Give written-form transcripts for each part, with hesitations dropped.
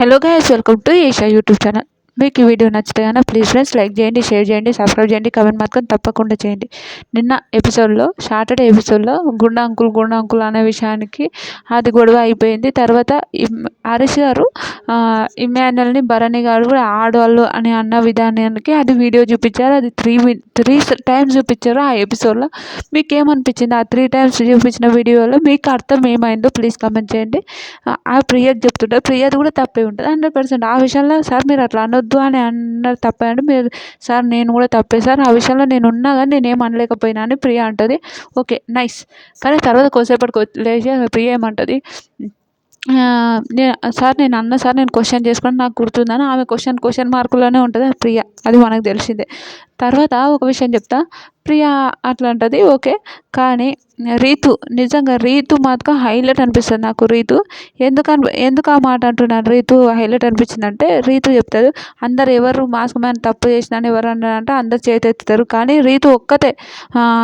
Hello guys, welcome to Asia YouTube channel. మీకు ఈ video నచ్చితే కనుక ప్లీజ్ ఫ్రెండ్స్ లైక్ చేయండి, షేర్ చేయండి, సబ్స్క్రైబ్ చేయండి, కమెంట్ మాత్రం తప్పకుండా చేయండి. నిన్న ఎపిసోడ్లో సాటర్డే ఎపిసోడ్లో గుండా అంకుల్ అనే విషయానికి అది గొడవ అయిపోయింది. తర్వాత హరీష్ గారు ఇమాన్యుల్ని భరణి గారు కూడా ఆడవాళ్ళు అని అన్న విధానానికి అది వీడియో చూపించారు. అది త్రీ టైమ్స్ చూపించారు ఆ ఎపిసోడ్లో. మీకు ఏమనిపించింది ఆ 3 టైమ్స్ చూపించిన వీడియోలో? మీకు అర్థం ఏమైందో ప్లీజ్ కమెంట్ చేయండి. ఆ ప్రియకి చెప్తుంటారు, ప్రియది కూడా తప్పే ఉంటుంది 100%. ఆ విషయంలో సార్ మీరు అట్లా అనొద్దు అని అన్నారు తప్పే అంటే, మీరు సార్ నేను కూడా తప్పే సార్, ఆ విషయంలో నేను ఉన్నా కానీ నేనేం అనలేకపోయినా అని ప్రియ అంటుంది. Okay, nice. కానీ తర్వాత కొద్దిసేపటికి లేచి ప్రియ ఏమంటుంది, సార్ నేను అన్న సార్, నేను క్వశ్చన్ చేసుకుని నాకు గుర్తుందని. ఆమె క్వశ్చన్ మార్కులోనే ఉంటుంది ప్రియ, అది మనకు తెలిసిందే. తర్వాత ఒక విషయం చెప్తా, ప్రియ అట్లా అంటుంది ఓకే. కానీ నిజంగా రీతు మాత్రం హైలైట్ అనిపిస్తుంది నాకు. ఎందుకు ఆ మాట అంటున్నాను రీతు హైలైట్ అనిపించిందంటే, రీతు చెప్తారు అందరు ఎవరు మాస్క్ మ్యాన్ తప్పు చేసినా ఎవరు అన్నారంటే అందరు చేతెత్తుతారు, కానీ రీతు ఒక్కతే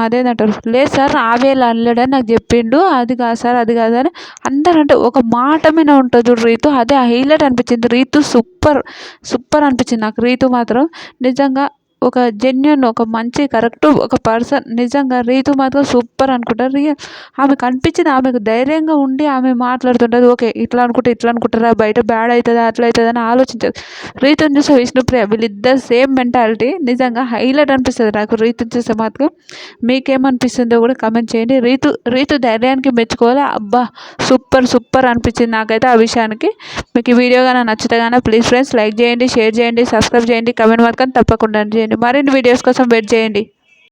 అదేంటంటారు, లేదు సార్ ఆవేళ అనలేడని నాకు చెప్పిండు, అది కాదు సార్ అది కాదు అని అందరూ అంటే ఒక మాట మీద ఉంటుంది రీతు. అదే హైలైట్ అనిపించింది. రీతు సూపర్ అనిపించింది నాకు. రీతు మాత్రం నిజంగా ఒక జెన్యూన్, ఒక మంచి కరెక్ట్ ఒక పర్సన్. నిజంగా రీతు మాత్రం సూపర్ అనుకుంటారు. ఆమెకు అనిపించింది, ఆమెకు ధైర్యంగా ఉండి ఆమె మాట్లాడుతుంటుంది. ఓకే, ఇట్లా అనుకుంటారా, బయట బ్యాడ్ అవుతుందా అట్లా అవుతుందా అని ఆలోచించదు. రీతుని చూస్తే విష్ణుప్రియ వీళ్ళిద్దరు సేమ్ మెంటాలిటీ. నిజంగా హైలైట్ అనిపిస్తుంది నాకు రీతుని చూస్తే మాత్రం. మీకేమనిపిస్తుందో కూడా కమెంట్ చేయండి. రీతు ధైర్యానికి మెచ్చుకోవాలి. అబ్బా సూపర్ అనిపించింది నాకైతే ఆ విషయానికి. మీకు ఈ వీడియో కానీ నచ్చితే కానీ ప్లీజ్ ఫ్రెండ్స్ లైక్ చేయండి, షేర్ చేయండి, సబ్స్క్రైబ్ చేయండి, కమెంట్ మాత్రం తప్పకుండా చేయండి. మరిన్ని వీడియోస్ కోసం వెయిట్ చేయండి.